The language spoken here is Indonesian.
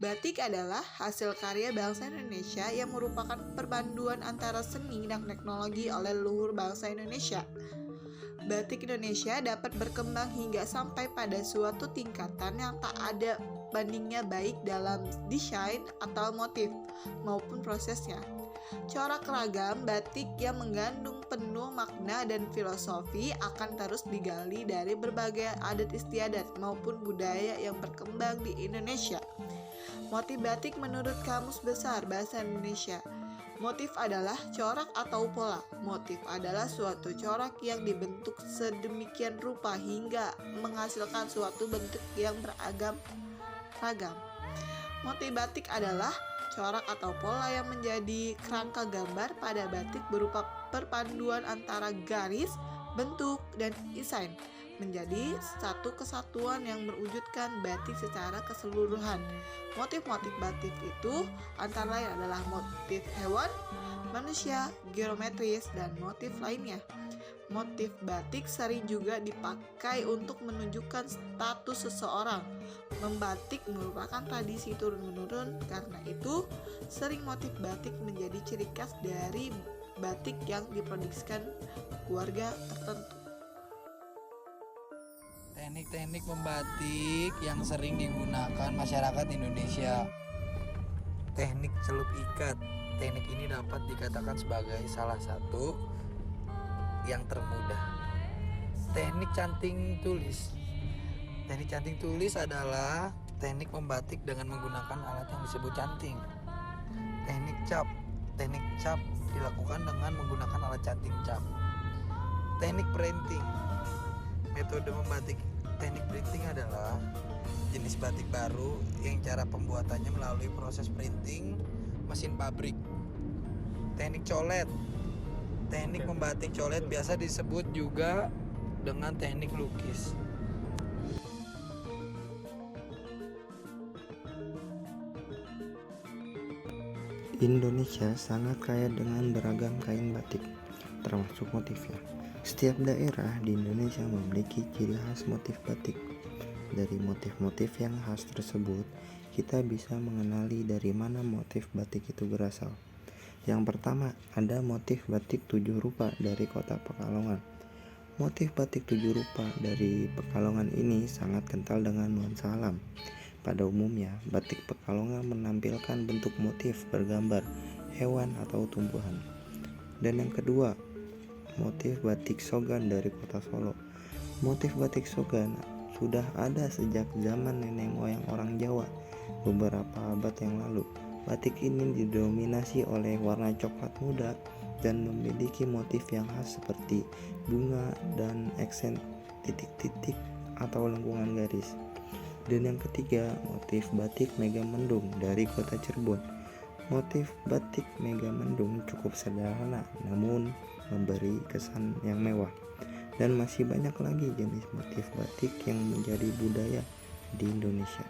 Batik adalah hasil karya bangsa Indonesia yang merupakan perpaduan antara seni dan teknologi oleh leluhur bangsa Indonesia. Batik Indonesia dapat berkembang hingga sampai pada suatu tingkatan yang tak ada bandingnya baik dalam desain atau motif maupun prosesnya. Corak ragam batik yang mengandung penuh makna dan filosofi akan terus digali dari berbagai adat istiadat maupun budaya yang berkembang di Indonesia. Motif batik menurut Kamus Besar Bahasa Indonesia. Motif adalah corak atau pola. Motif adalah suatu corak yang dibentuk sedemikian rupa hingga menghasilkan suatu bentuk yang beragam-ragam. Motif batik adalah corak atau pola yang menjadi kerangka gambar pada batik berupa perpaduan antara garis, bentuk, dan desain menjadi satu kesatuan yang mewujudkan batik secara keseluruhan. Motif-motif batik itu antara lain adalah motif hewan, manusia, geometris, dan motif lainnya. Motif batik sering juga dipakai untuk menunjukkan status seseorang. Membatik merupakan tradisi turun-menurun, karena itu sering motif batik menjadi ciri khas dari batik yang diproduksikan keluarga tertentu. Teknik-teknik membatik yang sering digunakan masyarakat Indonesia. Teknik celup ikat. Teknik ini dapat dikatakan sebagai salah satu yang termudah. Teknik canting tulis. Teknik canting tulis adalah teknik membatik dengan menggunakan alat yang disebut canting. Teknik cap. Teknik cap dilakukan dengan menggunakan alat canting cap. Teknik printing. Metode membatik teknik printing adalah jenis batik baru yang cara pembuatannya melalui proses printing mesin pabrik. Teknik colet. Teknik membatik colet biasa disebut juga dengan teknik lukis. Indonesia sangat kaya dengan beragam kain batik, termasuk motifnya. Setiap daerah di Indonesia memiliki ciri khas motif batik. Dari motif-motif yang khas tersebut, kita bisa mengenali dari mana motif batik itu berasal. Yang pertama, ada motif batik 7 rupa dari kota Pekalongan. Motif batik 7 rupa dari Pekalongan ini sangat kental dengan nuansa alam. Pada umumnya, batik Pekalongan menampilkan bentuk motif bergambar hewan atau tumbuhan. Dan yang kedua, motif batik Sogan dari kota Solo. Motif batik Sogan sudah ada sejak zaman nenek moyang orang Jawa beberapa abad yang lalu. Batik ini didominasi oleh warna coklat muda dan memiliki motif yang khas seperti bunga dan aksen titik-titik atau lengkungan garis. Dan yang ketiga, motif batik Megamendung dari kota Cirebon. Motif batik Megamendung cukup sederhana namun memberi kesan yang mewah. Dan masih banyak lagi jenis motif batik yang menjadi budaya di Indonesia.